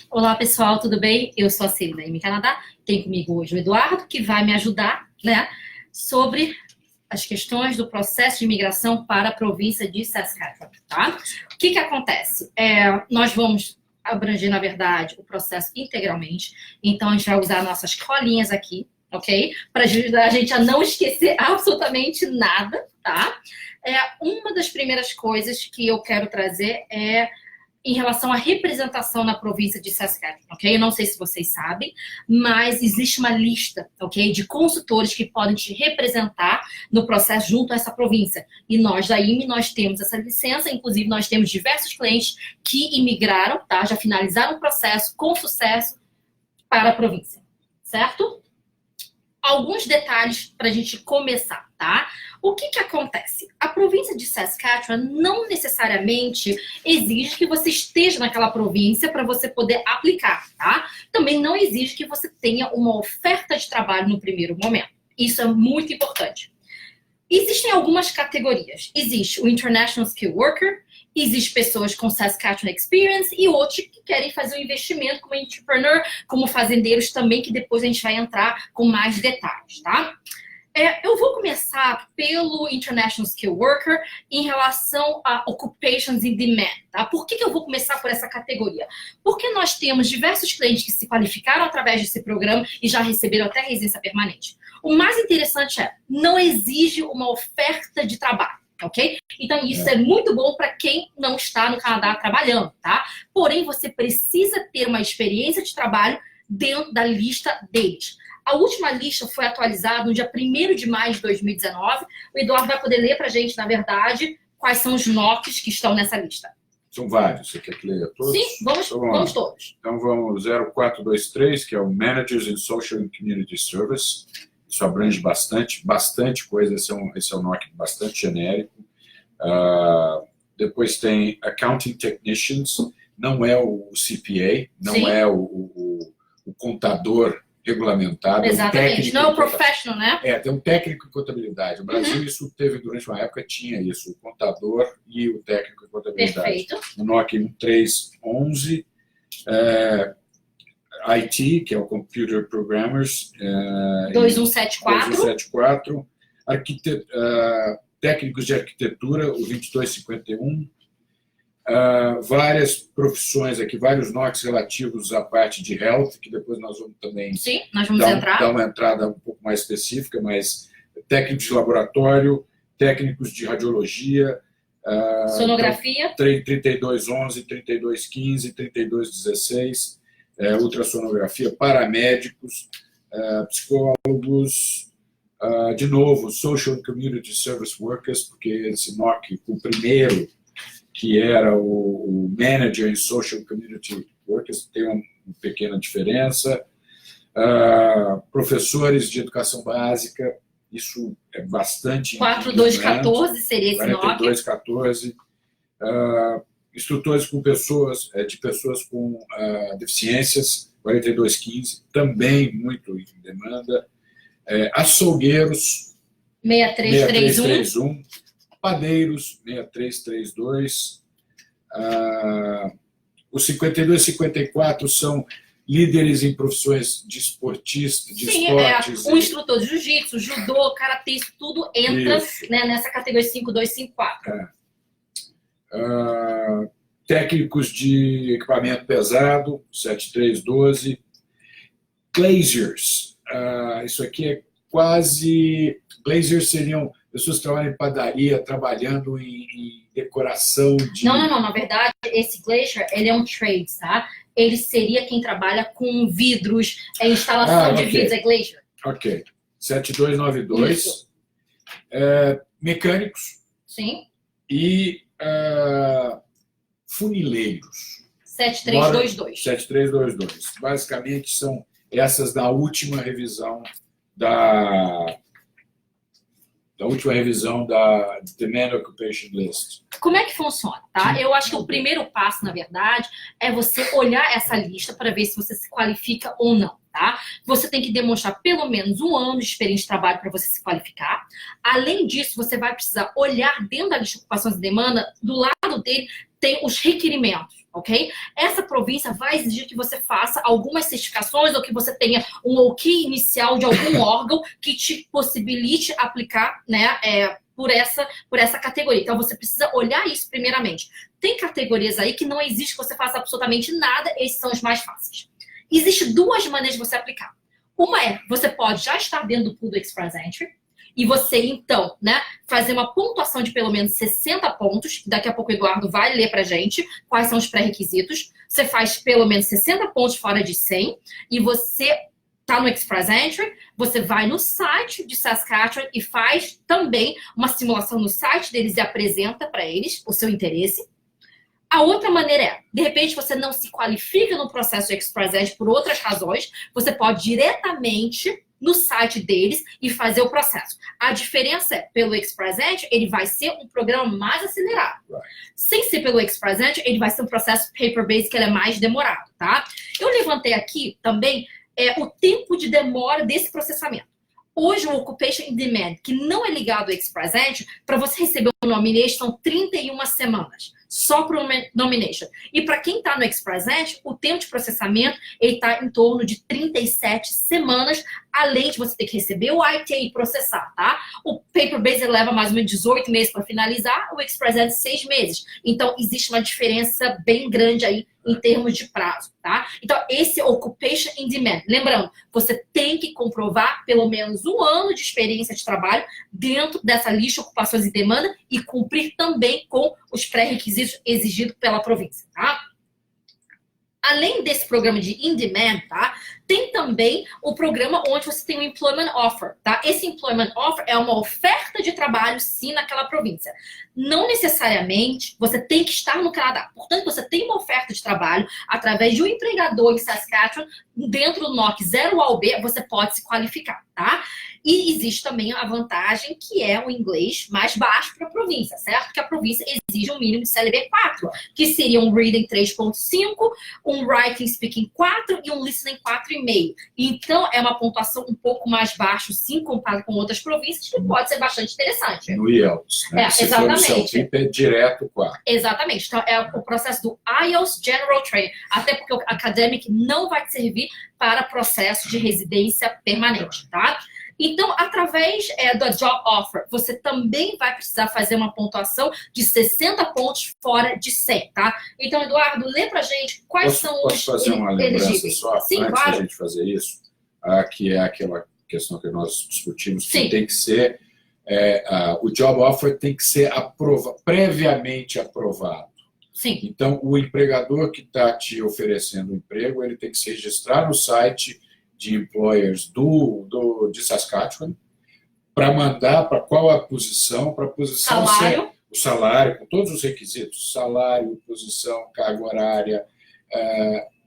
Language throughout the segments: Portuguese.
Olá, pessoal, tudo bem? Eu sou a Celina M Canadá. Tem comigo hoje o Eduardo, que vai me ajudar, né, sobre as questões do processo de imigração para a província de Saskatchewan, tá? O que acontece? Nós vamos abranger, na verdade, o processo integralmente. Então, a gente vai usar nossas colinhas aqui, ok? Para ajudar a gente a não esquecer absolutamente nada, tá? Uma das primeiras coisas que eu quero trazer é em relação à representação na província de Saskatchewan, ok? Eu não sei se vocês sabem, mas existe uma lista, ok? De consultores que podem te representar no processo junto a essa província. E nós, da IME, nós temos essa licença, inclusive nós temos diversos clientes que imigraram, tá? Já finalizaram o processo com sucesso para a província, certo? Alguns detalhes para a gente começar, tá? O que acontece? A província de Saskatchewan não necessariamente exige que você esteja naquela província para você poder aplicar, tá? Também não exige que você tenha uma oferta de trabalho no primeiro momento. Isso é muito importante. Existem algumas categorias. Existe o International Skilled Worker, existe pessoas com Saskatchewan Experience e outros que querem fazer um investimento como entrepreneur, como fazendeiros também, que depois a gente vai entrar com mais detalhes, tá? Eu vou começar pelo International Skilled Worker em relação a Occupations in Demand, tá? Por que eu vou começar por essa categoria? Porque nós temos diversos clientes que se qualificaram através desse programa e já receberam até residência permanente. O mais interessante não exige uma oferta de trabalho, ok? Então, isso é muito bom para quem não está no Canadá trabalhando, tá? Porém, você precisa ter uma experiência de trabalho dentro da lista deles. A última lista foi atualizada no dia 1º de maio de 2019. O Eduardo vai poder ler para a gente, na verdade, quais são os NOCs que estão nessa lista. São vários. Você quer que leia todos? Sim, vamos todos. Então vamos 0423, que é o Managers in Social and Community Service. Isso abrange bastante coisa. Esse é um NOC bastante genérico. Depois tem Accounting Technicians. Não é o CPA, não Sim. é o contador regulamentado. Exatamente, não é o professional, né? Tem um técnico em contabilidade. O Brasil, isso teve, durante uma época, tinha isso, o contador e o técnico em contabilidade. Perfeito. O NOC 1311, IT, que é o Computer Programmers. 2174. Técnicos de arquitetura, o 2251. Várias profissões aqui, vários NOCs relativos à parte de health, que depois nós vamos também Sim, nós vamos entrar. Dar uma entrada um pouco mais específica, mas técnicos de laboratório, técnicos de radiologia, sonografia, 3211, 3215, 3216, ultrassonografia, paramédicos, psicólogos, de novo, Social and Community Service Workers, porque esse NOC, o primeiro, que era o Manager em Social Community Workers, tem uma pequena diferença. Professores de educação básica, isso é bastante... 4214 seria esse NOC. 4214. Instrutores com pessoas com deficiências, 4215, também muito em demanda. Açougueiros, 6331. Padeiros, 6332. Os 52 e 54 são líderes em profissões de esportistas, de esportes. Um instrutor de jiu-jitsu, judô, karatê, isso tudo entra, né, nessa categoria 5254. Técnicos de equipamento pesado, 7312. Glaziers. Isso aqui é quase... Glaziers seriam pessoas que trabalham em padaria, trabalhando em decoração de... Não. Na verdade, esse glazier, ele é um trade, tá? Ele seria quem trabalha com vidros, instalação de vidros, é glazier. Ok. 7292. Mecânicos. Sim. E funileiros. 7322. 7322. Basicamente, são essas da última revisão da Demand Occupation List. Como é que funciona, tá? Eu acho que o primeiro passo, na verdade, é você olhar essa lista para ver se você se qualifica ou não, tá? Você tem que demonstrar pelo menos 1 ano de experiência de trabalho para você se qualificar. Além disso, você vai precisar olhar dentro da lista de ocupações e demanda, do lado dele, tem os requerimentos, ok? Essa província vai exigir que você faça algumas certificações ou que você tenha um ok inicial de algum órgão que te possibilite aplicar, né, por essa categoria. Então, você precisa olhar isso primeiramente. Tem categorias aí que não existe que você faça absolutamente nada, esses são os mais fáceis. Existem duas maneiras de você aplicar. Uma é, você pode já estar dentro do pool do Express Entry, e você, então, né, fazer uma pontuação de pelo menos 60 pontos, daqui a pouco o Eduardo vai ler pra gente quais são os pré-requisitos. Você faz pelo menos 60 pontos fora de 100, e você tá no Express Entry, você vai no site de Saskatchewan e faz também uma simulação no site deles e apresenta para eles o seu interesse. A outra maneira é, de repente você não se qualifica no processo Express Entry por outras razões, você pode diretamente no site deles e fazer o processo. A diferença é, pelo Express Entry, ele vai ser um programa mais acelerado. Sem ser pelo Express Entry, ele vai ser um processo paper-based que ele é mais demorado, tá? Eu levantei aqui também o tempo de demora desse processamento. Hoje, o Occupation in Demand, que não é ligado ao Express Entry, para você receber o nomination, são 31 semanas. Só para o nomination. E para quem está no Express Entry, o tempo de processamento está em torno de 37 semanas, além de você ter que receber o ITA e processar, tá? O Paper Base leva mais ou menos 18 meses para finalizar, o Express Entry 6 meses. Então, existe uma diferença bem grande aí em termos de prazo, tá? Então, esse Occupation in Demand. Lembrando, você tem que comprovar pelo menos 1 ano de experiência de trabalho dentro dessa lista de ocupações em demanda e cumprir também com os pré-requisitos exigidos pela província, tá? Além desse programa de In Demand, tá? Tem também o programa onde você tem o Employment Offer, tá? Esse Employment Offer é uma oferta de trabalho, sim, naquela província. Não necessariamente você tem que estar no Canadá. Portanto, você tem uma oferta de trabalho através de um empregador em Saskatchewan, dentro do NOC 0 ao B, você pode se qualificar, tá? E existe também a vantagem que é o inglês mais baixo para a província, certo? Porque a província exige um mínimo de CLB 4, que seria um Reading 3.5, um Writing Speaking 4 e um Listening 4,5. Então, é uma pontuação um pouco mais baixa, sim, comparado com outras províncias, que pode ser bastante interessante. No IELTS, né? Se exatamente. For no CELTIP, é direto 4. Exatamente. Então, é o processo do IELTS General Training. Até porque o Academic não vai te servir para processo de residência permanente, tá? Então, através do Job Offer, você também vai precisar fazer uma pontuação de 60 pontos fora de 100, tá? Então, Eduardo, lê pra gente quais são os elegíveis. Posso fazer uma lembrança só? Sim, antes claro. da gente fazer isso, que é aquela questão que nós discutimos, que Sim. tem que ser, o Job Offer tem que ser previamente aprovado. Sim. Então, o empregador que está te oferecendo o emprego, ele tem que se registrar no site de employers de Saskatchewan para mandar para qual a posição, para a posição Salário. O salário, com todos os requisitos, salário, posição, carga horária,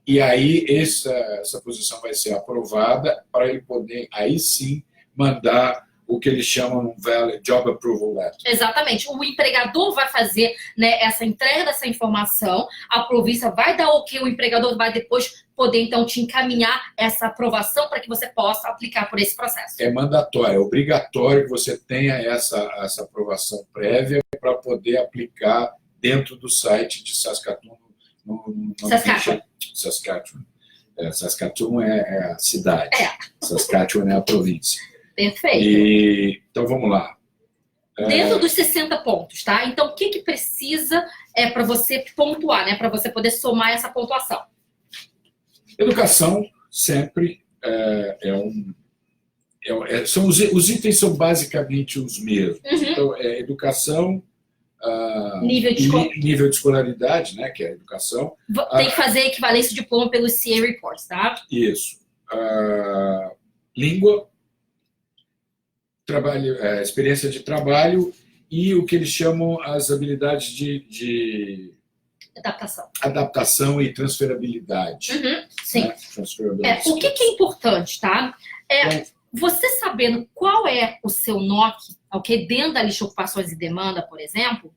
e aí essa posição vai ser aprovada para ele poder, aí sim, mandar o que eles chamam um Valid Job Approval Letter. Exatamente. O empregador vai fazer, né, essa entrega dessa informação, a província vai dar o que o empregador vai depois poder, então, te encaminhar essa aprovação para que você possa aplicar por esse processo. É mandatório, é obrigatório que você tenha essa aprovação prévia para poder aplicar dentro do site de Saskatoon. Saskatchewan. Saskatchewan. Saskatoon é a cidade. Saskatchewan é a província. Perfeito. Então, vamos lá. Dentro dos 60 pontos, tá? Então, o que precisa para você pontuar, né? Para você poder somar essa pontuação? Educação sempre os itens são basicamente os mesmos. Uhum. Então, educação, nível de escolaridade, né? Que é a educação. Tem que fazer equivalência de diploma pelo CA Reports, tá? Isso. Língua, trabalho, experiência de trabalho e o que eles chamam as habilidades de adaptação e transferabilidade. Uhum, sim. Né? Transferability o que é importante, tá? Você sabendo qual é o seu NOC, ok? Dentro da lista de ocupações e demanda, por exemplo,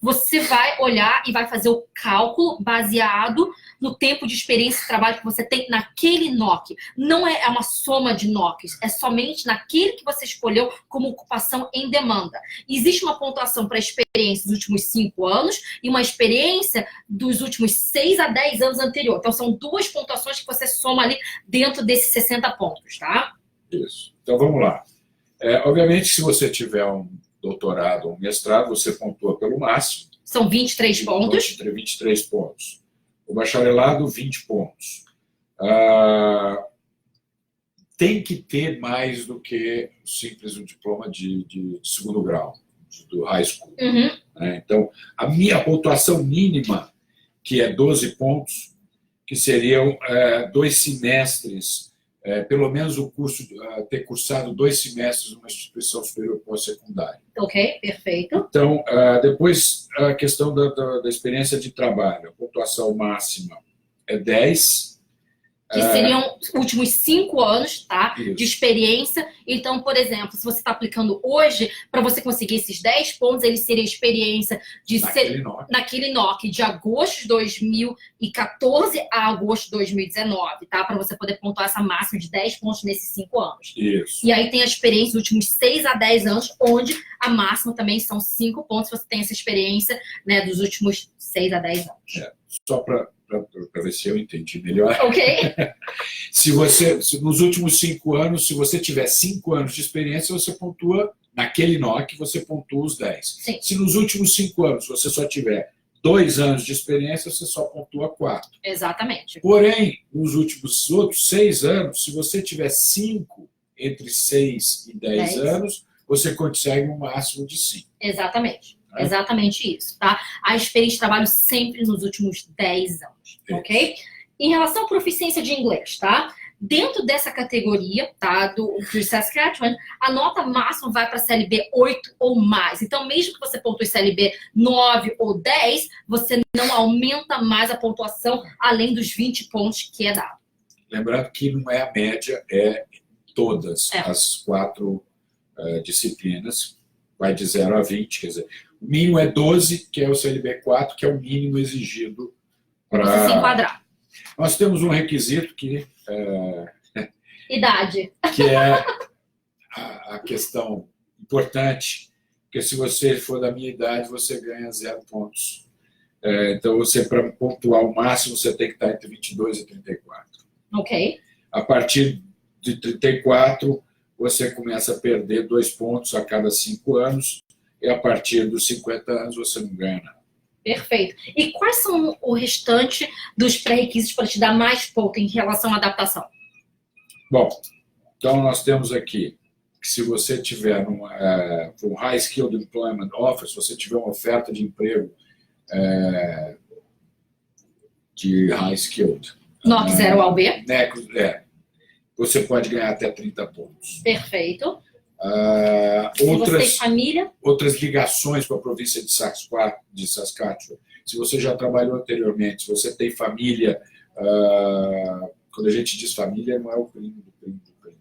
você vai olhar e vai fazer o cálculo baseado no tempo de experiência de trabalho que você tem naquele NOC. Não é uma soma de NOCs, é somente naquele que você escolheu como ocupação em demanda. Existe uma pontuação para a experiência dos últimos 5 anos e uma experiência dos últimos 6 a 10 anos anterior. Então, são 2 pontuações que você soma ali dentro desses 60 pontos, tá? Isso. Então, vamos lá. Obviamente, se você tiver um doutorado ou um mestrado, você pontua pelo máximo. São 23 pontos. 23 pontos. O bacharelado, 20 pontos. Tem que ter mais do que simples um diploma de segundo grau, do high school. Uhum. Então, a minha pontuação mínima, que é 12 pontos, que seriam 2 semestres, pelo menos o curso, ter cursado 2 semestres numa instituição superior pós-secundária. Ok, perfeito. Então, depois, a questão da experiência de trabalho. A pontuação máxima é 10. Que seriam os últimos 5 anos, tá? Isso. De experiência. Então, por exemplo, se você está aplicando hoje, para você conseguir esses 10 pontos, ele seria experiência de naquele NOC de agosto de 2014 a agosto de 2019, tá? Para você poder pontuar essa máxima de 10 pontos nesses 5 anos. Isso. E aí tem a experiência dos últimos 6 a 10 anos, onde a máxima também são 5 pontos, se você tem essa experiência, né, dos últimos 6 a 10 anos. Só para ver se eu entendi melhor. Ok. Se nos últimos 5 anos, se você tiver 5 anos de experiência, você pontua, naquele NOC, você pontua os 10. Sim. Se nos últimos 5 anos você só tiver 2 anos de experiência, você só pontua 4. Exatamente. Porém, nos outros 6 anos, se você tiver 5 entre 6 e 10 anos, você consegue um máximo de 5. Exatamente. Exatamente isso, tá? A experiência de trabalho sempre nos últimos 10 anos, ok? Em relação à proficiência de inglês, tá? Dentro dessa categoria, tá, do Saskatchewan, a nota máxima vai para CLB 8 ou mais. Então, mesmo que você pontue CLB 9 ou 10, você não aumenta mais a pontuação além dos 20 pontos que é dado. Lembrando que não é a média, é todas as 4 disciplinas. Vai de 0 a 20, quer dizer, o mínimo é 12, que é o CLB 4, que é o mínimo exigido para você se enquadrar. Nós temos um requisito que idade. Que é a questão importante, porque se você for da minha idade, você ganha 0 pontos. Então, para pontuar o máximo, você tem que estar entre 22 e 34. Ok. A partir de 34, você começa a perder 2 pontos a cada 5 anos, e a partir dos 50 anos você não ganha nada. Perfeito. E quais são o restante dos pré-requisitos para te dar mais ponto em relação à adaptação? Bom, então nós temos aqui que se você tiver um High Skilled Employment Offer, se você tiver uma oferta de emprego de High Skilled, NOC 0 ao B. Você pode ganhar até 30 pontos. Perfeito. Você tem família? Outras ligações com a província de Saskatchewan. Se você já trabalhou anteriormente, se você tem família, quando a gente diz família, não é o primo do primo do primo.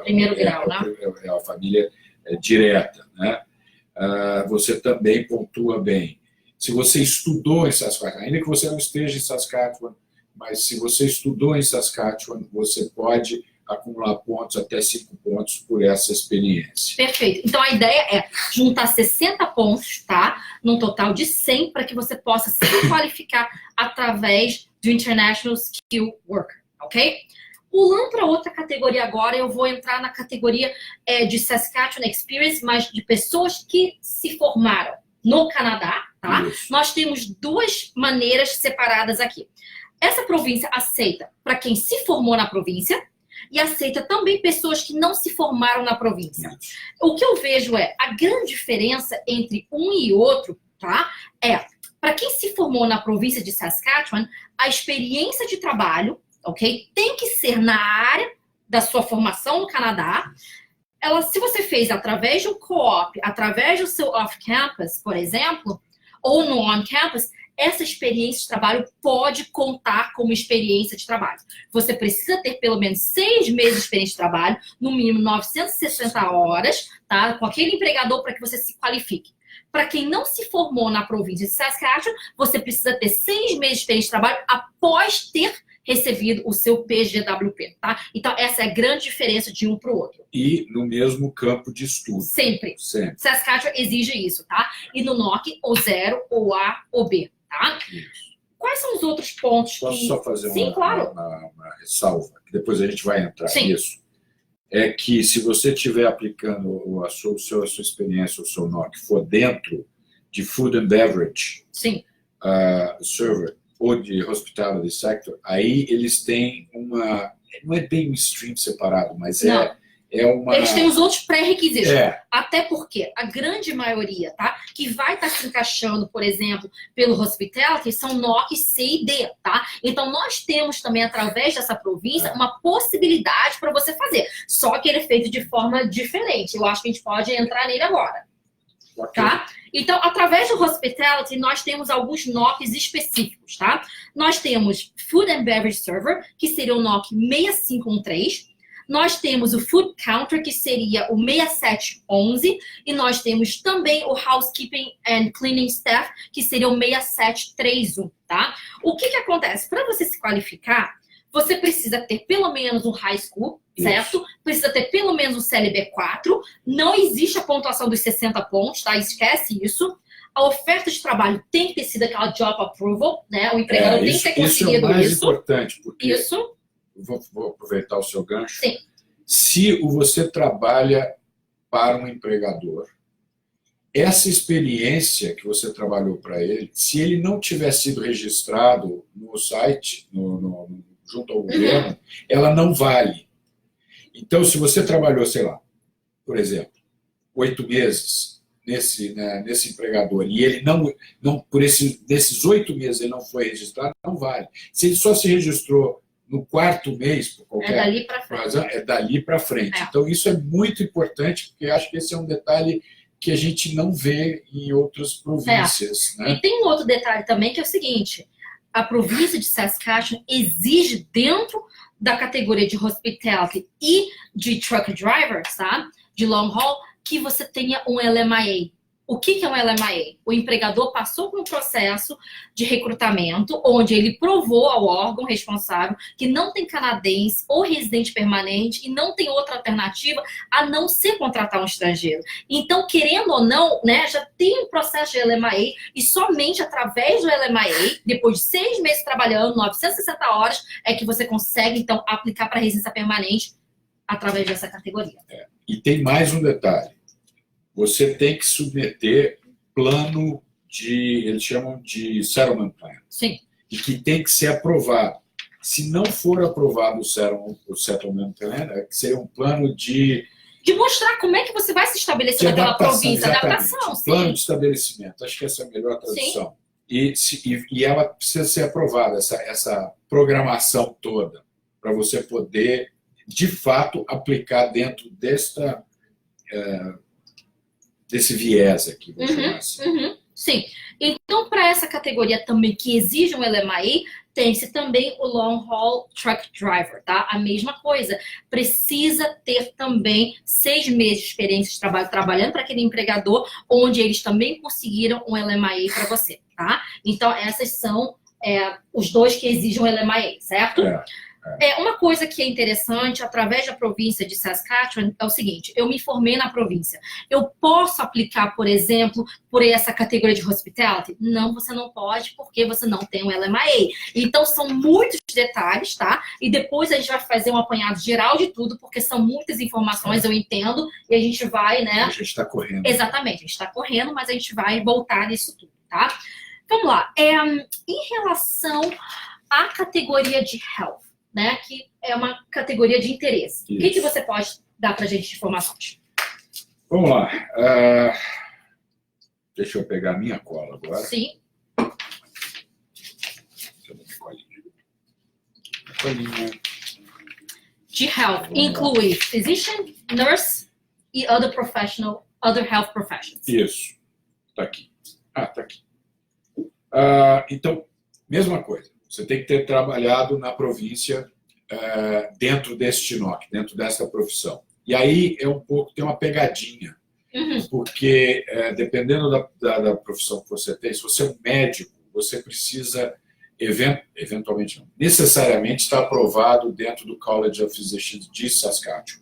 Primeiro grau, né? É a família direta, né? Você também pontua bem. Se você estudou em Saskatchewan, ainda que você não esteja em Saskatchewan, mas se você estudou em Saskatchewan, você pode acumular pontos, até 5 pontos por essa experiência. Perfeito. Então, a ideia é juntar 60 pontos, tá? Num total de 100, para que você possa se qualificar através do International Skill Worker, ok? Pulando para outra categoria agora, eu vou entrar na categoria de Saskatchewan Experience, mas de pessoas que se formaram no Canadá, tá? Isso. Nós temos 2 maneiras separadas aqui. Essa província aceita para quem se formou na província, e aceita também pessoas que não se formaram na província. O que eu vejo a grande diferença entre um e outro, tá? Para quem se formou na província de Saskatchewan, a experiência de trabalho, ok? Tem que ser na área da sua formação no Canadá. Se você fez através do co-op, através do seu off-campus, por exemplo, ou no on-campus, essa experiência de trabalho pode contar como experiência de trabalho. Você precisa ter pelo menos 6 meses de experiência de trabalho, no mínimo 960 horas, tá? Com aquele empregador para que você se qualifique. Para quem não se formou na província de Saskatchewan, você precisa ter 6 meses de experiência de trabalho após ter recebido o seu PGWP, tá? Então, essa é a grande diferença de um para o outro. E no mesmo campo de estudo. Sempre. Sempre. Saskatchewan exige isso, tá? E no NOC, ou 0, ou A, ou B, tá? Isso. Quais são os outros pontos Posso que... só fazer Sim, claro. uma ressalva, que depois a gente vai entrar Sim. nisso. É que se você estiver aplicando a sua experiência, o seu NOC, for dentro de Food and Beverage Sim. Server ou de Hospitality Sector, aí eles têm uma... Não é bem um stream separado, mas é uma... Eles têm os outros pré-requisitos. É. Até porque a grande maioria, tá? Que vai estar se encaixando, por exemplo, pelo Hospitality, são NOC C e D, tá? Então, nós temos também, através dessa província, uma possibilidade para você fazer. Só que ele é feito de forma diferente. Eu acho que a gente pode entrar nele agora. Okay. Tá? Então, através do Hospitality, nós temos alguns NOCs específicos, tá? Nós temos Food and Beverage Server, que seria o NOC 6513. Nós temos o Food Counter, que seria o 6711. E nós temos também o Housekeeping and Cleaning Staff, que seria o 6731, tá? O que acontece? Para você se qualificar, você precisa ter pelo menos um high school, certo? Isso. Precisa ter pelo menos um CLB 4. Não existe a pontuação dos 60 pontos, tá? Esquece isso. A oferta de trabalho tem que ter sido aquela job approval, né? O empregador tem que ter conseguido isso. Isso é o mais importante, porque... Isso. Vou aproveitar o seu gancho. Sim. Se você trabalha para um empregador, essa experiência que você trabalhou para ele, se ele não tiver sido registrado no site, junto ao governo, ela não vale. Então, se você trabalhou, sei lá, por exemplo, 8 meses nesse empregador e ele nesses 8 meses ele não foi registrado, não vale. Se ele só se registrou no 4º mês, por qualquer razão, é dali para frente. É. Então, isso é muito importante, porque eu acho que esse é um detalhe que a gente não vê em outras províncias. Né? E tem um outro detalhe também, que é o seguinte: a província de Saskatchewan exige, dentro da categoria de hospitality e de truck driver, tá? De long haul, que você tenha um LMIA. O que é um LMIA? O empregador passou por um processo de recrutamento onde ele provou ao órgão responsável que não tem canadense ou residente permanente e não tem outra alternativa a não ser contratar um estrangeiro. Então, querendo ou não, né, já tem um processo de LMIA e somente através do LMIA, depois de 6 meses trabalhando, 960 horas, é que você consegue, então, aplicar para residência permanente através dessa categoria. E tem mais um detalhe. Você tem que submeter plano eles chamam de settlement plan. Sim. E que tem que ser aprovado. Se não for aprovado o settlement plan, seria um plano de mostrar como é que você vai se estabelecer naquela província. Adaptação, sim. Plano de estabelecimento. Acho que essa é a melhor tradução. E ela precisa ser aprovada, essa programação toda, para você poder, de fato, aplicar dentro desse viés aqui, vamos chamar assim. Sim. Então, para essa categoria também que exige um LMIA, tem-se também o Long Haul Truck Driver, tá? A mesma coisa. Precisa ter também 6 meses de experiência de trabalho trabalhando para aquele empregador, onde eles também conseguiram um LMIA para você, tá? Então, essas são os 2 que exigem um LMIA, certo? Uma coisa que é interessante, através da província de Saskatchewan, é o seguinte: eu me formei na província. Eu posso aplicar, por exemplo, por essa categoria de hospitality? Não, você não pode, porque você não tem um LMIA. Então, são muitos detalhes, tá? E depois a gente vai fazer um apanhado geral de tudo, porque são muitas informações, eu entendo, e a gente vai, né? A gente está correndo. Exatamente, a gente está correndo, mas a gente vai voltar nisso tudo, tá? Vamos lá. Em relação à categoria de health, né, que é uma categoria de interesse. Isso. O que você pode dar para a gente de informações? Vamos lá. Deixa eu pegar a minha cola agora. Sim. Deixa eu ver a colinha. De health inclui physician, nurse e other health professions. Isso. Está aqui. Está aqui. Então, mesma coisa. Você tem que ter trabalhado na província dentro deste NOC, dentro dessa profissão. E aí tem uma pegadinha. Porque dependendo da profissão que você tem, se você é um médico, você precisa, eventualmente não, necessariamente estar aprovado dentro do College of Physicians de Saskatchewan.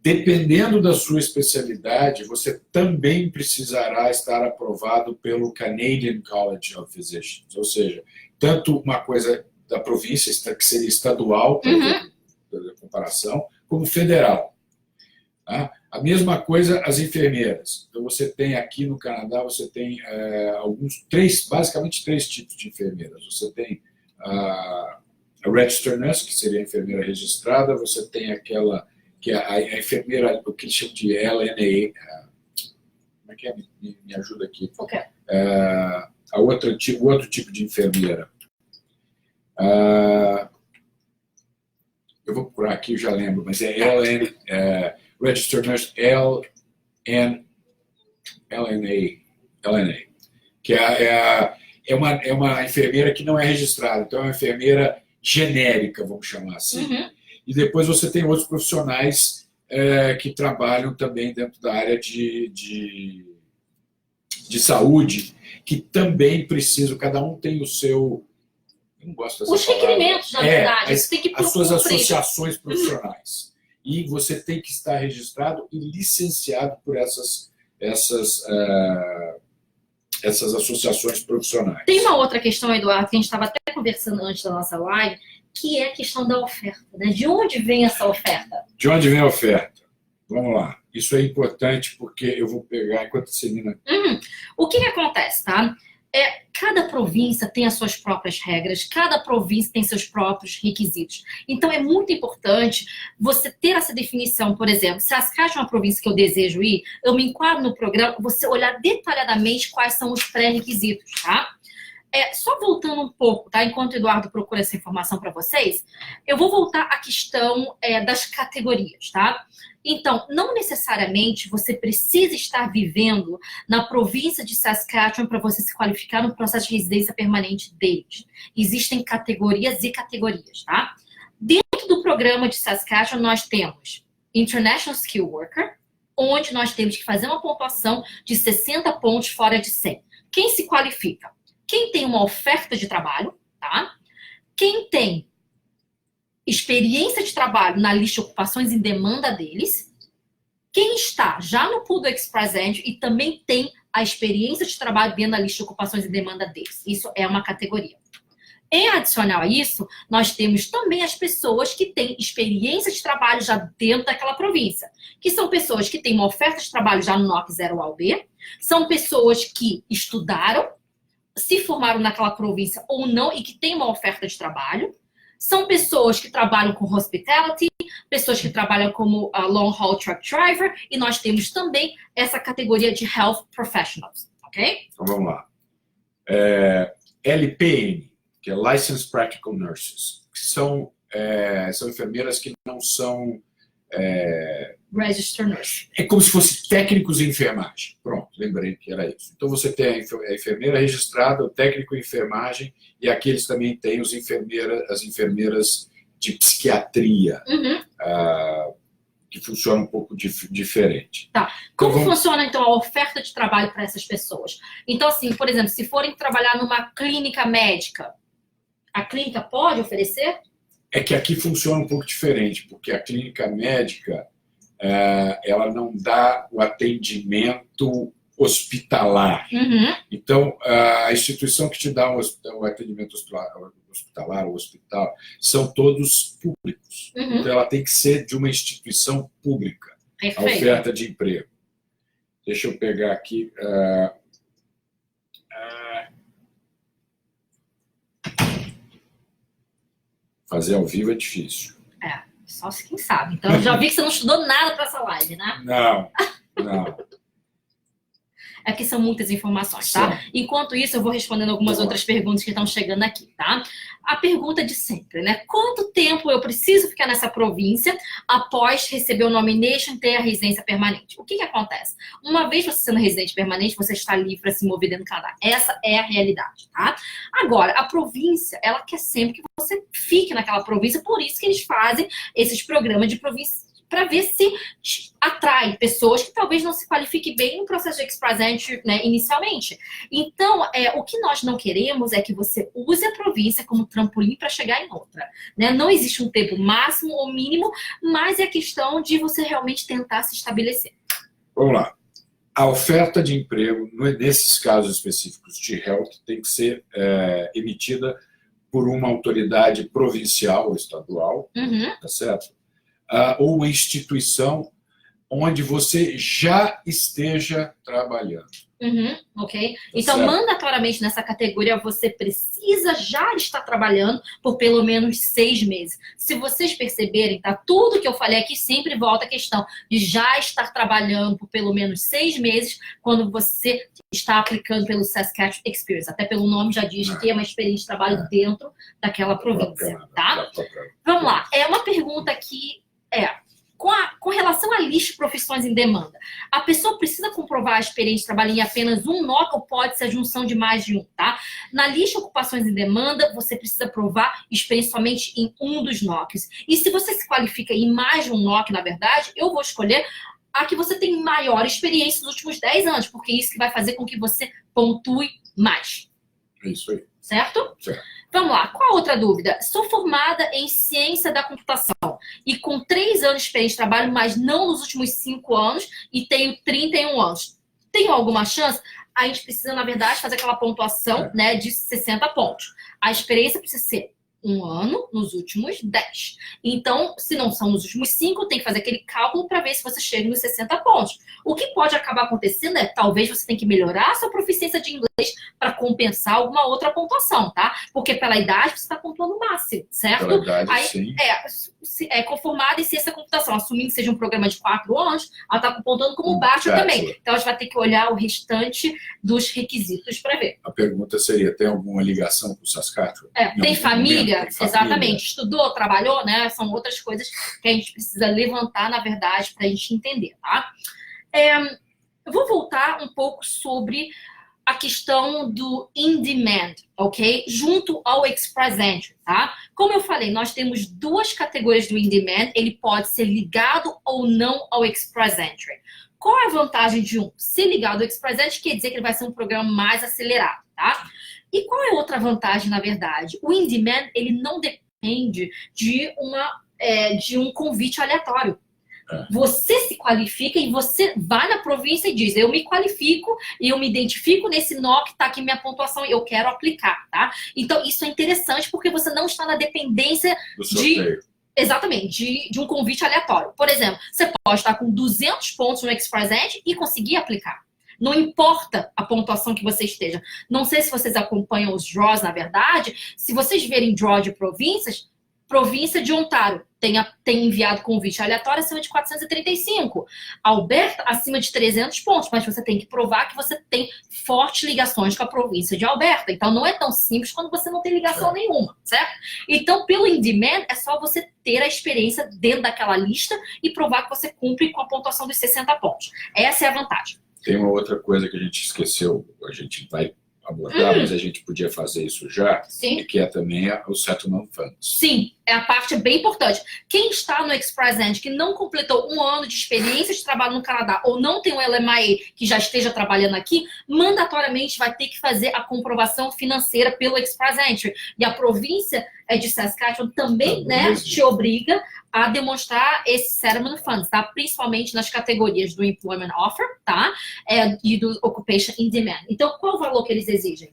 Dependendo da sua especialidade, você também precisará estar aprovado pelo Canadian College of Physicians, ou seja, tanto uma coisa da província, que seria estadual, da comparação, como federal. Tá? A mesma coisa as enfermeiras. Então você tem aqui no Canadá, você tem basicamente três tipos de enfermeiras. Você tem a Registered Nurse, que seria a enfermeira registrada, você tem aquela que é a enfermeira, o que eles chamam de LNA, como é que é? Me ajuda aqui. Okay. O outro tipo de enfermeira. Eu vou procurar aqui, eu já lembro, mas é Registered Nurse LNA, que é uma enfermeira que não é registrada, então é uma enfermeira genérica, vamos chamar assim. E depois você tem outros profissionais que trabalham também dentro da área de saúde, que também precisam, cada um tem o seu... Eu não gosto dessa Os requerimentos, na verdade. Você tem que as suas associações profissionais. E você tem que estar registrado e licenciado por essas associações profissionais. Tem uma outra questão, Eduardo, que a gente estava até conversando antes da nossa live, que é a questão da oferta, né? De onde vem essa oferta? De onde vem a oferta? Vamos lá. Isso é importante porque eu vou pegar enquanto você termina. O que acontece, tá? Cada província tem as suas próprias regras, cada província tem seus próprios requisitos. Então é muito importante você ter essa definição. Por exemplo, se Saskatchewan é uma província que eu desejo ir, eu me enquadro no programa, você olhar detalhadamente quais são os pré-requisitos, tá? Só voltando um pouco, tá? Enquanto o Eduardo procura essa informação para vocês, eu vou voltar à questão das categorias, tá? Então, não necessariamente você precisa estar vivendo na província de Saskatchewan para você se qualificar no processo de residência permanente deles. Existem categorias e categorias, tá? Dentro do programa de Saskatchewan, nós temos International Skill Worker, onde nós temos que fazer uma pontuação de 60 pontos fora de 100. Quem se qualifica? Quem tem uma oferta de trabalho, tá? Quem tem experiência de trabalho na lista de ocupações em demanda deles, quem está já no pool do Express Entry e também tem a experiência de trabalho dentro da lista de ocupações em demanda deles. Isso é uma categoria. Em adicional a isso, nós temos também as pessoas que têm experiência de trabalho já dentro daquela província, que são pessoas que têm uma oferta de trabalho já no NOC 0AB, são pessoas que estudaram, se formaram naquela província ou não e que têm uma oferta de trabalho. São pessoas que trabalham com hospitality, pessoas que trabalham como long haul truck driver, e nós temos também essa categoria de health professionals, ok? Então vamos lá. LPN, que é Licensed Practical Nurses, que são enfermeiras que não são... Registered Nurse. É como se fossem técnicos em enfermagem. Pronto, lembrei que era isso. Então você tem a enfermeira registrada, o técnico em enfermagem, e aqui eles também têm as enfermeiras de psiquiatria, que funcionam um pouco diferente. Tá. Como funciona, então, a oferta de trabalho para essas pessoas? Então, assim, por exemplo, se forem trabalhar numa clínica médica, a clínica pode oferecer? É que aqui funciona um pouco diferente, porque a clínica médica, ela não dá o atendimento hospitalar. Então, a instituição que te dá o atendimento hospitalar, o hospital, são todos públicos. Então, ela tem que ser de uma instituição pública, a oferta de emprego. Deixa eu pegar aqui... Fazer ao vivo é difícil. Só se quem sabe. Então, eu já vi que você não estudou nada para essa live, né? Não. É que são muitas informações, tá? Enquanto isso, eu vou respondendo algumas outras perguntas que estão chegando aqui, tá? A pergunta de sempre, né? Quanto tempo eu preciso ficar nessa província após receber o nomination e ter a residência permanente? O que acontece? Uma vez você sendo residente permanente, você está livre para se mover dentro do Canadá. Essa é a realidade, tá? Agora, a província, ela quer sempre que você fique naquela província, por isso que eles fazem esses programas de província para ver se atrai pessoas que talvez não se qualifiquem bem no processo de Express Entry, né, inicialmente. Então, o que nós não queremos é que você use a província como trampolim para chegar em outra. Né? Não existe um tempo máximo ou mínimo, mas é questão de você realmente tentar se estabelecer. Vamos lá. A oferta de emprego, nesses casos específicos de health, tem que ser emitida por uma autoridade provincial ou estadual, tá certo? Ou instituição onde você já esteja trabalhando. Ok? Tá então, certo? mandatoriamente nessa categoria, você precisa já estar trabalhando por pelo menos 6 meses. Se vocês perceberem, tá? Tudo que eu falei aqui sempre volta à questão de já estar trabalhando por pelo menos 6 meses quando você está aplicando pelo Saskatchewan Experience. Até pelo nome já diz que é uma experiência de trabalho dentro daquela província, tá? Vamos lá. Uma pergunta aqui com relação à lista de profissões em demanda, a pessoa precisa comprovar a experiência de trabalho em apenas um NOC ou pode ser a junção de mais de um, tá? Na lista de ocupações em demanda, você precisa provar experiência somente em um dos NOCs. E se você se qualifica em mais de um NOC, na verdade, eu vou escolher a que você tem maior experiência nos últimos 10 anos, porque é isso que vai fazer com que você pontue mais. É isso aí. Certo? Certo. Vamos lá, qual a outra dúvida? Sou formada em ciência da computação e com 3 anos de experiência de trabalho, mas não nos últimos 5 anos e tenho 31 anos. Tenho alguma chance? A gente precisa, na verdade, fazer aquela pontuação né, de 60 pontos. A experiência precisa ser 1 ano nos últimos 10. Então, se não são nos últimos 5, tem que fazer aquele cálculo para ver se você chega nos 60 pontos. O que pode acabar acontecendo talvez você tenha que melhorar a sua proficiência de inglês para compensar alguma outra pontuação, tá? Porque pela idade você está pontuando o máximo, certo? Pela idade, aí, sim. É conformada em ciência da computação, assumindo que seja um programa de 4 anos, ela está pontuando como baixo também. Então, a gente vai ter que olhar o restante dos requisitos para ver. A pergunta seria, tem alguma ligação com o Saskatchewan? Tem família? Tem família? Exatamente. Estudou, trabalhou, né? São outras coisas que a gente precisa levantar, na verdade, para a gente entender, tá? Eu vou voltar um pouco sobre a questão do in-demand, ok? Junto ao Express Entry, tá? Como eu falei, nós temos 2 categorias do in-demand, ele pode ser ligado ou não ao Express Entry. Qual é a vantagem de um? Ser ligado ao Express Entry quer dizer que ele vai ser um programa mais acelerado, tá? E qual é outra vantagem, na verdade? O in-demand, ele não depende de um convite aleatório. Você se qualifica e você vai na província e diz, eu me qualifico e eu me identifico nesse NOC, tá aqui minha pontuação e eu quero aplicar, tá? Então, isso é interessante porque você não está na dependência de um convite aleatório. Por exemplo, você pode estar com 200 pontos no Express Entry e conseguir aplicar. Não importa a pontuação que você esteja. Não sei se vocês acompanham os draws, na verdade. Se vocês verem draw de províncias, província de Ontário tem enviado convite aleatório acima de 435. Alberta, acima de 300 pontos. Mas você tem que provar que você tem fortes ligações com a província de Alberta. Então, não é tão simples quando você não tem ligação nenhuma, certo? Então, pelo in-demand, é só você ter a experiência dentro daquela lista e provar que você cumpre com a pontuação dos 60 pontos. Essa é a vantagem. Tem uma outra coisa que a gente esqueceu, a gente vai abordar, mas a gente podia fazer isso já, que é também o Settlement Funds. Sim, é a parte bem importante. Quem está no Express Entry que não completou 1 ano de experiência de trabalho no Canadá ou não tem um LMIA que já esteja trabalhando aqui, mandatoriamente vai ter que fazer a comprovação financeira pelo Express Entry. E a província de Saskatchewan também né, te obriga a demonstrar esse Settlement Funds, tá? Principalmente nas categorias do Employment Offer, tá? E do Occupation in Demand. Então, qual o valor que eles exigem?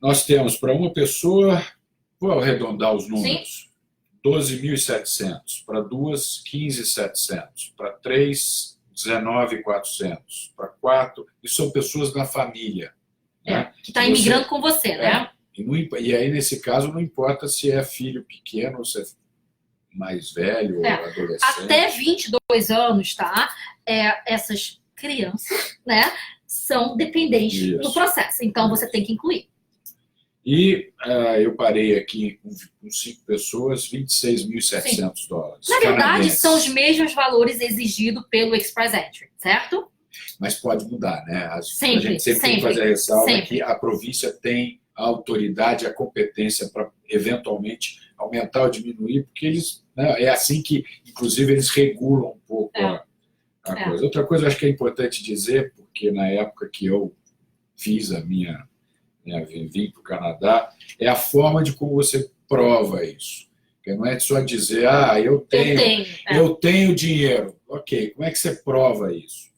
Nós temos para uma pessoa, vou arredondar os números, 12.700, para 2, 15.700, para 3, 19.400, para 4, e são pessoas da família. Né? Que está imigrando com você, né? E aí, nesse caso, não importa se é filho pequeno ou se é mais velho ou adolescente. Até 22 anos, tá? Essas crianças, né, são dependentes do processo. Então, você tem que incluir. E eu parei aqui com 5 pessoas, $26.700. Na verdade, são os mesmos valores exigidos pelo Express Entry, certo? Mas pode mudar, né? A Sempre gente sempre tem que fazer a ressalva que a província tem a autoridade, a competência para, eventualmente, aumentar ou diminuir, porque eles, né, é assim que, inclusive, eles regulam um pouco a coisa. Outra coisa, eu acho que é importante dizer, porque na época que eu fiz vim para o Canadá, é a forma de como você prova isso. Porque não é só dizer, eu tenho dinheiro. Ok, como é que você prova isso?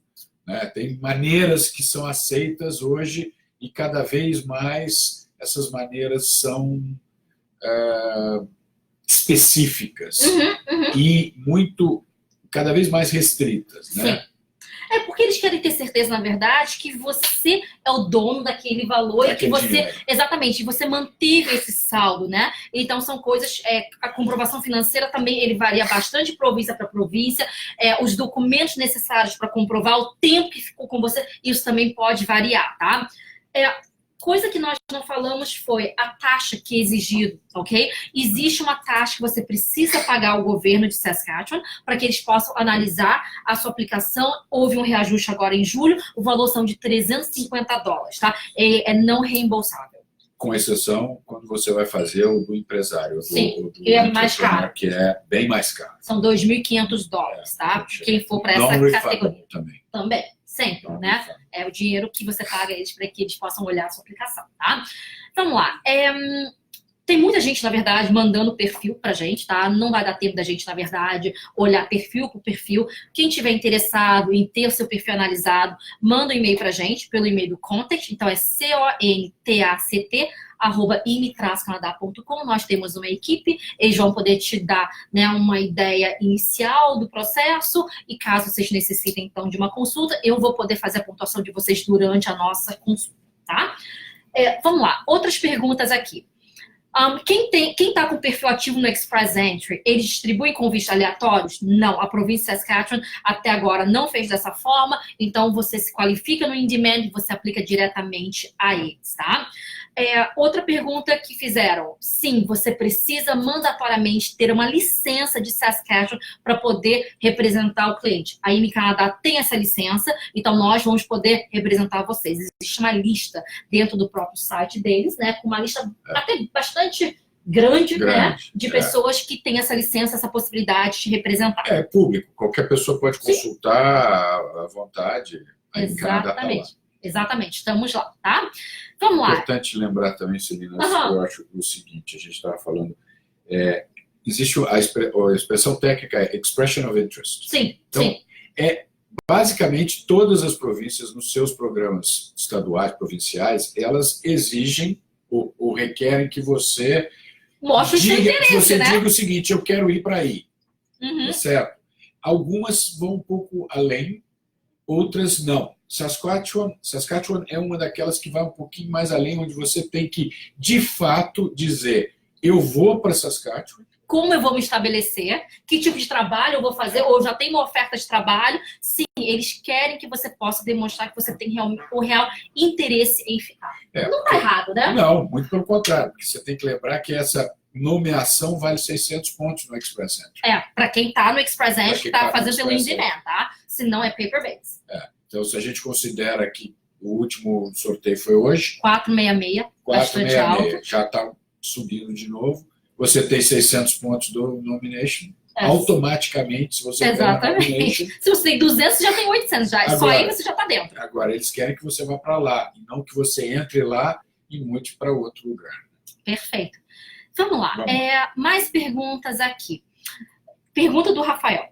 Né? Tem maneiras que são aceitas hoje e cada vez mais essas maneiras são específicas e cada vez mais restritas. Né? Sim. É porque eles querem ter certeza, na verdade, que você é o dono daquele valor e que você, dinheiro. Exatamente, você manteve esse saldo, né? Então são coisas, a comprovação financeira também, ele varia bastante de província para província, os documentos necessários para comprovar o tempo que ficou com você, isso também pode variar, tá? Coisa que nós não falamos foi a taxa que é exigido, ok? Existe uma taxa que você precisa pagar ao governo de Saskatchewan para que eles possam analisar a sua aplicação. Houve um reajuste agora em julho, o valor são de $350, tá? É não reembolsável. Com exceção quando você vai fazer o do empresário. Sim, que é mais caro. Que é bem mais caro. São $2.500, tá? Quem for para essa categoria. Também. Sempre, né? É o dinheiro que você paga eles para que eles possam olhar a sua aplicação, tá? Vamos lá. Tem muita gente, na verdade, mandando perfil pra gente, tá? Não vai dar tempo da gente, na verdade, olhar perfil por perfil. Quem tiver interessado em ter o seu perfil analisado, manda um e-mail pra gente pelo e-mail do Contact. Então é contact@ime-canadá.com. Nós temos uma equipe, eles vão poder te dar, né, uma ideia inicial do processo e caso vocês necessitem, então, de uma consulta, eu vou poder fazer a pontuação de vocês durante a nossa consulta, tá? Vamos lá, outras perguntas aqui. Quem está com perfil ativo no Express Entry, ele distribui convites aleatórios? Não, a província de Saskatchewan até agora não fez dessa forma, então você se qualifica no in-demand e você aplica diretamente a eles, tá? Outra pergunta que fizeram, sim, você precisa mandatoriamente ter uma licença de Saskatchewan para poder representar o cliente. A IME Canadá tem essa licença, então nós vamos poder representar vocês. Existe uma lista dentro do próprio site deles, né, com uma lista até bastante grande, né, de pessoas que têm essa licença, essa possibilidade de representar. É público, qualquer pessoa pode consultar à vontade. Exatamente. Exatamente, estamos lá, tá? Vamos lá. É importante lembrar também, Celina, eu acho o seguinte, a gente estava falando, existe a expressão técnica, expression of interest. Sim, então, sim. Basicamente, todas as províncias, nos seus programas estaduais, provinciais, elas exigem ou requerem que você mostre o seu interesse, que você né? diga o seguinte, eu quero ir para aí, certo? Algumas vão um pouco além, outras não. Saskatchewan é uma daquelas que vai um pouquinho mais além, onde você tem que, de fato, dizer, eu vou para Saskatchewan. Como eu vou me estabelecer? Que tipo de trabalho eu vou fazer? Ou já tem uma oferta de trabalho? Sim, eles querem que você possa demonstrar que você tem o real interesse em ficar. Não está errado, né? Não, muito pelo contrário. Porque você tem que lembrar que essa nomeação vale 600 pontos no Express Entry. Para quem está no Express Entry, que está fazendo pelo in-demand, tá? Se não é paper-based. Então, se a gente considera que o último sorteio foi hoje... 466, bastante alto. Já está subindo de novo. Você tem 600 pontos do nomination. Automaticamente, se você tem nomination... Se você tem 200, você já tem 800. Agora, só aí você já está dentro. Agora, eles querem que você vá para lá. E não que você entre lá e mude para outro lugar. Perfeito. Vamos lá. Mais perguntas aqui. Pergunta do Rafael.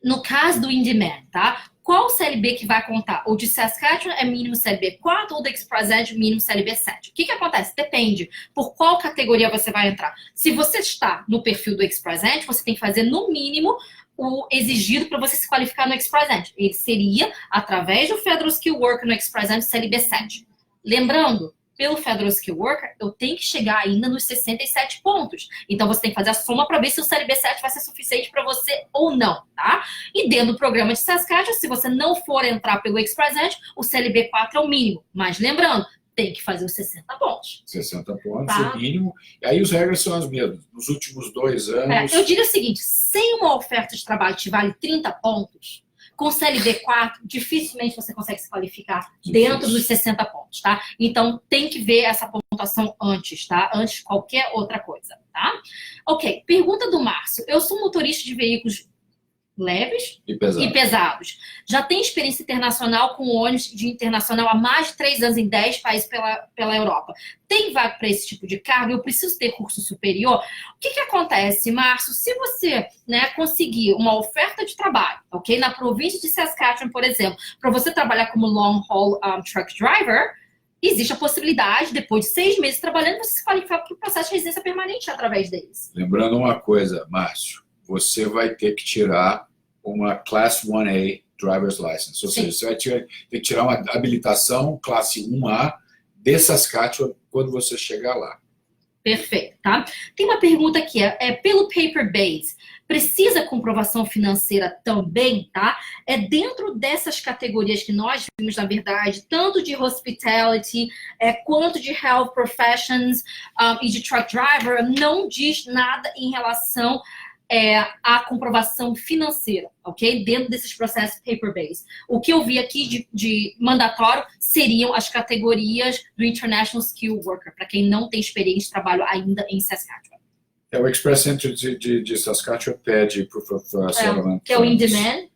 No caso do in-demand, tá? Qual CLB que vai contar? O de Saskatchewan é mínimo CLB 4 ou do Express Entry mínimo CLB 7? O que acontece? Depende por qual categoria você vai entrar. Se você está no perfil do Express Entry, você tem que fazer no mínimo o exigido para você se qualificar no Express Entry. Ele seria através do Federal Skill Worker no Express Entry CLB 7. Lembrando, pelo Federal Skill Worker, eu tenho que chegar ainda nos 67 pontos. Então, você tem que fazer a soma para ver se o CLB 7 vai ser suficiente para você ou não, tá? E dentro do programa de Saskatchewan, se você não for entrar pelo Express Entry, o CLB 4 é o mínimo. Mas lembrando, tem que fazer os 60 pontos. 60 pontos, tá? O mínimo. E aí, as regras são as mesmas. Nos últimos 2 anos... Eu diria o seguinte, sem uma oferta de trabalho que te vale 30 pontos... Com CLD 4, dificilmente você consegue se qualificar dentro dos 60 pontos, tá? Então, tem que ver essa pontuação antes, tá? Antes de qualquer outra coisa, tá? Ok, pergunta do Márcio. Eu sou motorista de veículos leves E e pesados. Já tem experiência internacional com ônibus de internacional há mais de 3 anos em 10 países pela Europa. Tem vaga para esse tipo de cargo? Eu preciso ter curso superior? O que acontece, Márcio? Se você, né, conseguir uma oferta de trabalho, ok? Na província de Saskatchewan, por exemplo, para você trabalhar como long haul truck driver, existe a possibilidade, depois de 6 meses trabalhando, você se qualificar para o processo de residência permanente através deles. Lembrando uma coisa, Márcio, você vai ter que tirar uma Class 1A Driver's License. Ou seja, você vai ter que tirar uma habilitação classe 1A de Saskatchewan quando você chegar lá. Perfeito, tá? Tem uma pergunta aqui, pelo Paper Base, precisa comprovação financeira também, tá? É dentro dessas categorias que nós vimos, na verdade, tanto de hospitality, quanto de health professions e de truck driver, não diz nada em relação a comprovação financeira, ok? Dentro desses processos paper-based. O que eu vi aqui de mandatório seriam as categorias do International Skill Worker, para quem não tem experiência de trabalho ainda em Saskatchewan. O Express Entry de Saskatchewan pede Proof of Settlement. Que é o In-Demand.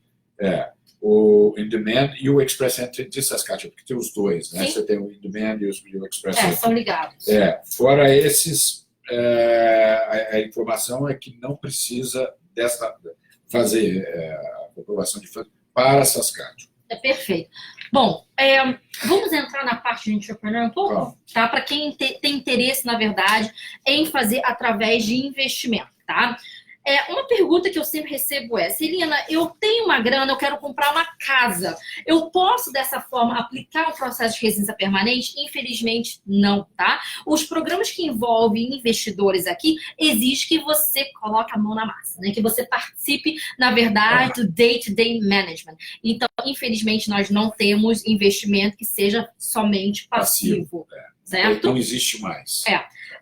O In-Demand e o Express Entry de Saskatchewan, porque tem os dois, né? Sim. Você tem o In-Demand e o Express Entry. São ligados. Fora esses, a informação é que não precisa fazer a comprovação de fato para Saskatchewan. Perfeito. Bom, vamos entrar na parte de entrepreneur um pouco, tá? Para quem tem interesse, na verdade, em fazer através de investimento, tá? Uma pergunta que eu sempre recebo é: Celina, eu tenho uma grana, eu quero comprar uma casa. Eu posso, dessa forma, aplicar o processo de residência permanente? Infelizmente, não, tá? Os programas que envolvem investidores aqui, exige que você coloque a mão na massa, né? Que você participe, na verdade, do day-to-day management. Então, infelizmente, nós não temos investimento que seja somente passivo. Certo? Não existe mais.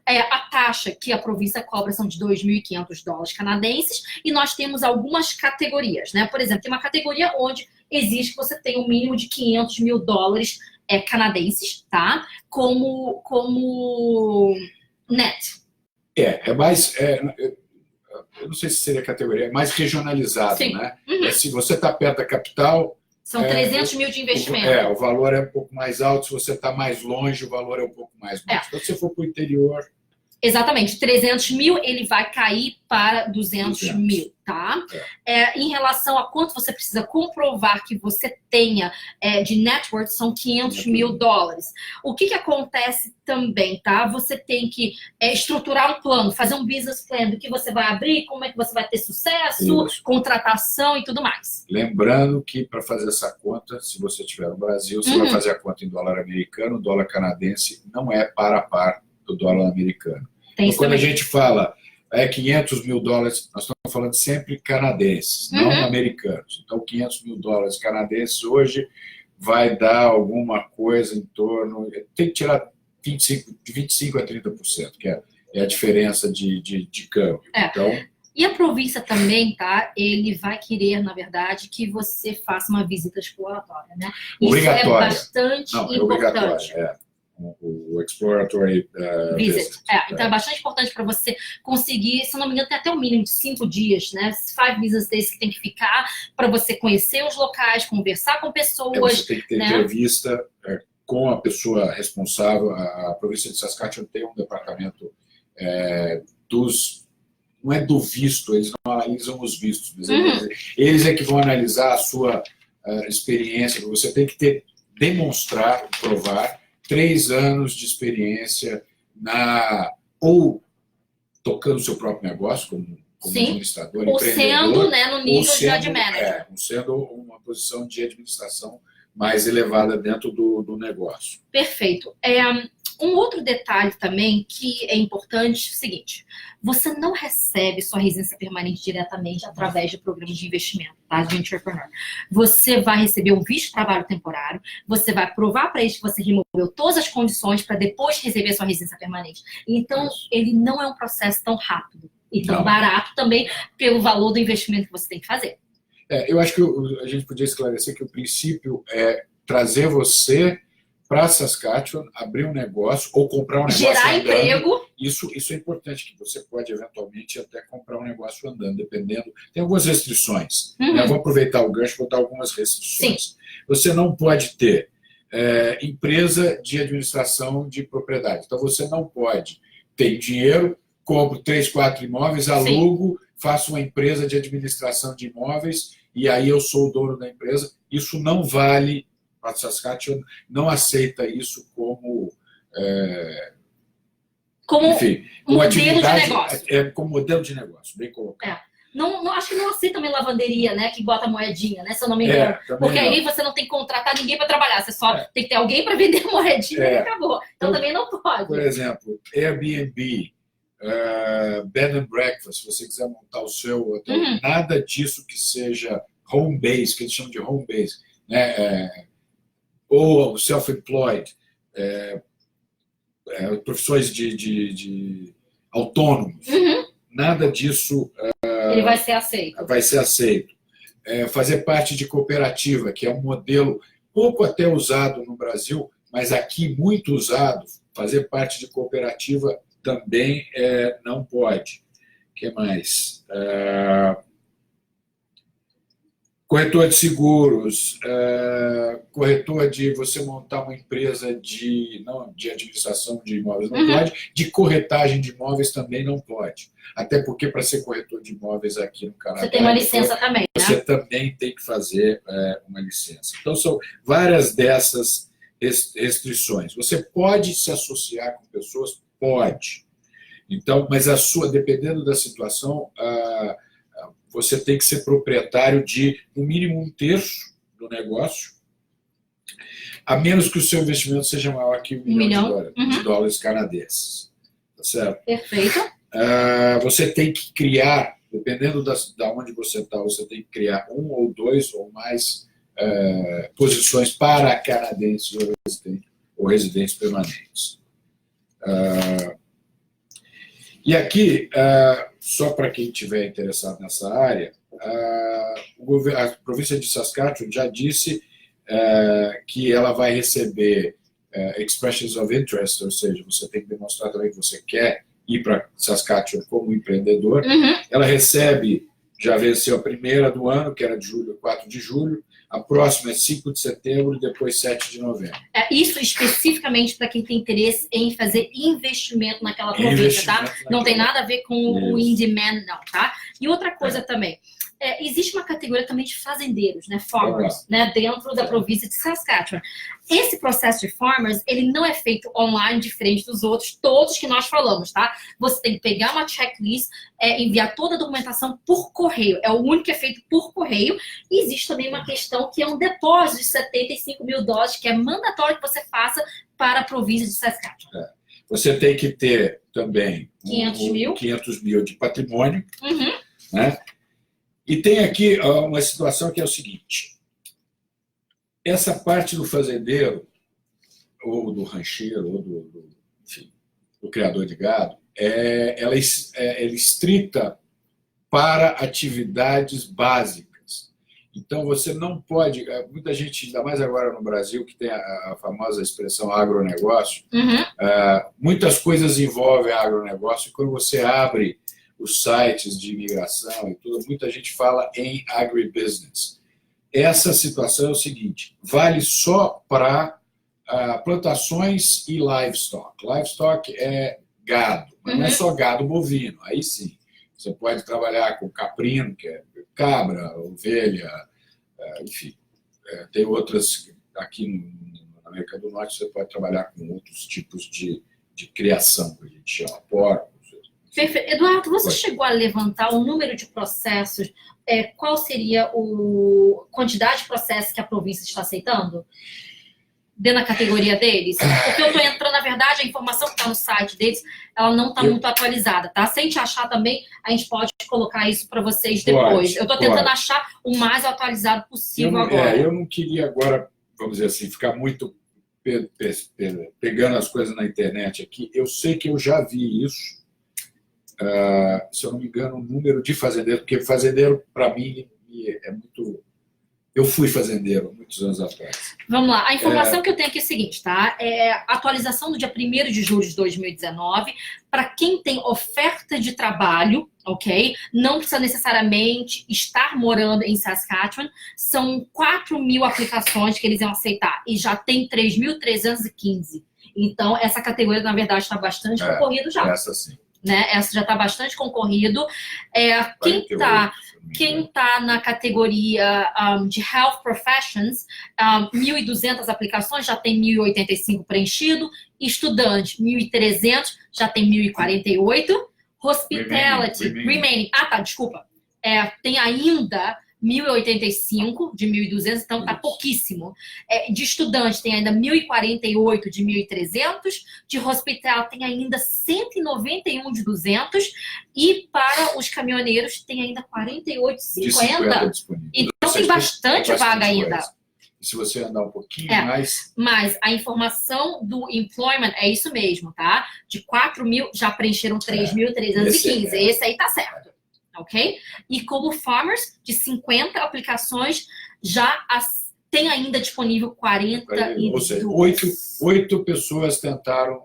A taxa que a província cobra são de $2.500 canadenses e nós temos algumas categorias, né? Por exemplo, tem uma categoria onde exige que você tenha um mínimo de $500 mil canadenses, tá? Como net. Eu não sei se seria categoria, é mais regionalizado, Sim. Né? Se você está perto da capital... São 300 mil de investimento. O valor é um pouco mais alto. Se você está mais longe, o valor é um pouco mais baixo. Então, se você for para o interior... Exatamente. 300 mil, ele vai cair para 200 mil, tá? Em relação a quanto você precisa comprovar que você tenha de net worth, são $500 mil. O que acontece também, tá? Você tem que estruturar um plano, fazer um business plan do que você vai abrir, como é que você vai ter sucesso, contratação e tudo mais. Lembrando que para fazer essa conta, se você estiver no Brasil, você vai fazer a conta em dólar americano, o dólar canadense não é par a par do dólar americano. Então, quando a gente fala $500 mil, nós estamos falando sempre canadenses, não americanos. Então, $500 mil canadenses hoje vai dar alguma coisa em torno... Tem que tirar de 25% a 30%, que é a diferença de câmbio. Então, e a província também, tá? Ele vai querer, na verdade, que você faça uma visita exploratória, né? Obrigatória. Isso é bastante importante. Obrigatória, o exploratory visit. Então é bastante importante para você conseguir, se não me engano, tem até um mínimo de 5 dias, né? 5 business days que tem que ficar para você conhecer os locais, conversar com pessoas. Você tem que ter entrevista com a pessoa responsável. A província de Saskatchewan tem um departamento não é do visto, eles não analisam os vistos, mas eles é que vão analisar a sua experiência. Você tem que demonstrar, provar 3 anos de experiência ou tocando o seu próprio negócio, como administrador, ou empreendedor. Sendo, né, no nível de ad manager. Sendo uma posição de administração mais elevada dentro do negócio. Perfeito. Um outro detalhe também que é importante é o seguinte: você não recebe sua residência permanente diretamente através de programas de investimento, tá? De entrepreneur. Você vai receber um visto de trabalho temporário, você vai provar para eles que você removeu todas as condições para depois receber sua residência permanente. Então, ele não é um processo tão rápido e tão barato também pelo valor do investimento que você tem que fazer. Eu acho que a gente podia esclarecer que o princípio é trazer você para Saskatchewan, abrir um negócio ou comprar um negócio Gerar andando. emprego. Isso é importante, que você pode eventualmente até comprar um negócio andando, dependendo. Tem algumas restrições. Né? Eu vou aproveitar o gancho e vou dar algumas restrições. Sim. Você não pode ter empresa de administração de propriedade. Então, você não pode ter dinheiro, compro 3, 4 imóveis, alugo, faço uma empresa de administração de imóveis e aí eu sou o dono da empresa. Isso não vale para Saskatchewan, não aceita isso como enfim, modelo de negócio. Como modelo de negócio, bem colocado. Não, acho que não aceita também lavanderia, né? Que bota moedinha, né? Se eu não me engano. Porque aí você não tem que contratar ninguém para trabalhar. Você só tem que ter alguém para vender moedinha e acabou. Então também não pode. Por exemplo, Airbnb, Bed and Breakfast, se você quiser montar o seu hotel, nada disso que seja home base, que eles chamam de home base, né? Ou self-employed, profissões de autônomos. Nada disso ele vai ser aceito. Vai ser aceito. Fazer parte de cooperativa, que é um modelo pouco até usado no Brasil, mas aqui muito usado. Fazer parte de cooperativa também não pode. O que mais? Corretor de seguros, corretor de você montar uma empresa não de administração de imóveis não pode, de corretagem de imóveis também não pode. Até porque para ser corretor de imóveis aqui no Canadá... Você tem uma licença também, né? Você também tem que fazer uma licença. Então, são várias dessas restrições. Você pode se associar com pessoas? Pode. Então, mas dependendo da situação... você tem que ser proprietário de, no mínimo, 1/3 do negócio, a menos que o seu investimento seja maior que $1 milhão de dólares canadenses. Tá certo? Perfeito. Você tem que criar, dependendo da onde você está, você tem que criar 1 ou 2 ou mais posições para canadenses ou residentes permanentes. E aqui, só para quem estiver interessado nessa área, a província de Saskatchewan já disse que ela vai receber expressions of interest, ou seja, você tem que demonstrar também que você quer ir para Saskatchewan como empreendedor. Ela recebe, já venceu a primeira do ano, que era de julho, 4 de julho, a próxima é 5 de setembro e depois 7 de novembro. Isso especificamente para quem tem interesse em fazer investimento naquela província, tá? Não tem nada a ver com o in-demand, não, tá? E outra coisa também, existe uma categoria também de fazendeiros, né? Farmers, né? Dentro da província de Saskatchewan. Esse processo de farmers, ele não é feito online, diferente dos outros, todos que nós falamos, tá? Você tem que pegar uma checklist, enviar toda a documentação por correio. É o único que é feito por correio. E existe também uma questão que é um depósito de $75 mil, que é mandatório que você faça para a província de Saskatchewan. Você tem que ter também 500 mil de patrimônio, né? E tem aqui uma situação que é o seguinte: essa parte do fazendeiro, ou do rancheiro, ou enfim, do criador de gado, ela é estrita para atividades básicas. Então, você não pode... Muita gente, ainda mais agora no Brasil, que tem a famosa expressão agronegócio, muitas coisas envolvem agronegócio, e quando você abre os sites de imigração e tudo, muita gente fala em agribusiness. Essa situação é o seguinte: vale só para plantações e livestock. Livestock é gado, mas não é só gado bovino. Aí sim, você pode trabalhar com caprino, que é cabra, ovelha, enfim. Tem outras, aqui na América do Norte, você pode trabalhar com outros tipos de criação, que a gente chama porco. Perfeito. Eduardo, você chegou a levantar o número de processos? Qual seria a quantidade de processos que a província está aceitando? Dentro da categoria deles? Porque eu estou entrando, na verdade, a informação que está no site deles, ela não está muito atualizada, tá? Se a gente achar também, a gente pode colocar isso para vocês depois. Eu estou tentando achar o mais atualizado possível agora. Eu não queria agora, vamos dizer assim, ficar muito pegando as coisas na internet aqui. Eu sei que eu já vi isso. Se eu não me engano, o número de fazendeiros, porque fazendeiro, para mim, me e é muito... Eu fui fazendeiro muitos anos atrás. Vamos lá. A informação que eu tenho aqui é a seguinte, tá? É atualização do dia 1º de julho de 2019. Para quem tem oferta de trabalho, ok? Não precisa necessariamente estar morando em Saskatchewan. São 4.000 aplicações que eles iam aceitar. E já tem 3.315. Então, essa categoria, na verdade, está bastante concorrido já. Essa sim. Né? Essa já está bastante concorrido. Quem está na categoria de Health Professions, 1.200 aplicações, já tem 1.085 preenchido. Estudante, 1.300, já tem 1.048. Hospitality, Remaining. Desculpa. Tem ainda 1.085 de 1.200, então está pouquíssimo. De estudante tem ainda 1.048 de 1.300, de hospital tem ainda 191 de 200 e para os caminhoneiros tem ainda 48 de 50. Então tem bastante vaga ainda. E se você andar um pouquinho mais... Mas a informação do employment é isso mesmo, tá? De 4.000 já preencheram 3.315. Esse aí tá certo. Ok? E como farmers, de 50 aplicações, já tem ainda disponível 42. Ou seja, 8 pessoas tentaram,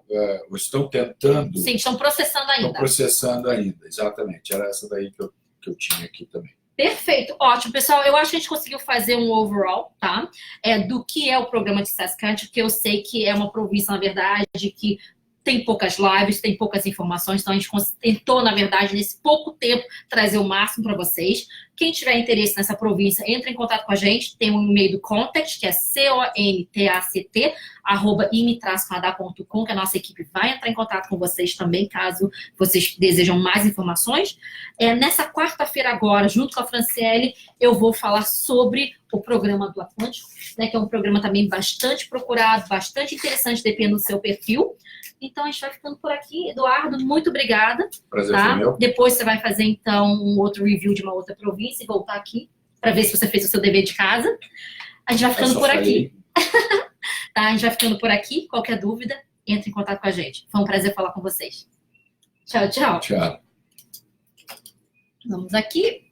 ou estão tentando... Sim, estão processando ainda. Estão processando ainda, exatamente. Era essa daí que eu tinha aqui também. Perfeito, ótimo. Pessoal, eu acho que a gente conseguiu fazer um overall, tá? Do que é o programa de Saskatchewan, que eu sei que é uma província, na verdade, que tem poucas lives, tem poucas informações, então a gente tentou, na verdade, nesse pouco tempo, trazer o máximo para vocês. Quem tiver interesse nessa província, entre em contato com a gente, tem um e-mail do contact, que é contact@ime-canada.com, que a nossa equipe vai entrar em contato com vocês também, caso vocês desejam mais informações. Nessa quarta-feira agora, junto com a Franciele, eu vou falar sobre o programa do Atlântico, né, que é um programa também bastante procurado, bastante interessante, dependendo do seu perfil. Então, a gente vai ficando por aqui. Eduardo, muito obrigada. Prazer foi meu. Depois você vai fazer, então, um outro review de uma outra província e voltar aqui para ver se você fez o seu dever de casa. A gente vai ficando por aqui. Tá? A gente vai ficando por aqui. Qualquer dúvida, entre em contato com a gente. Foi um prazer falar com vocês. Tchau, tchau. Tchau. Vamos aqui.